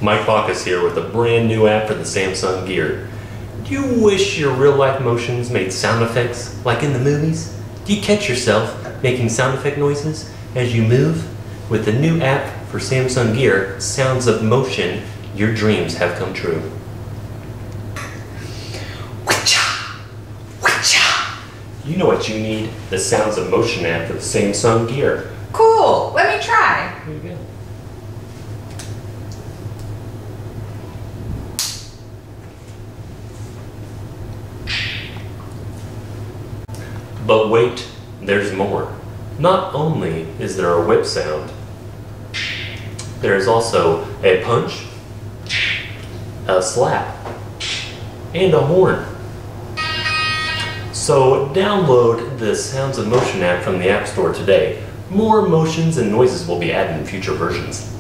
Mike Bacchus here with a brand new app for the Samsung Gear. Do you wish your real-life motions made sound effects like in the movies? Do you catch yourself making sound effect noises as you move? With the new app for Samsung Gear, Sounds of Motion, your dreams have come true. You know what you need, the Sounds of Motion app for the Samsung Gear. Cool, let me try. Here you go. But wait, there's more. Not only is there a whip sound, there is also a punch, a slap, and a horn. So download the Sounds of Motion app from the App Store today. More motions and noises will be added in future versions.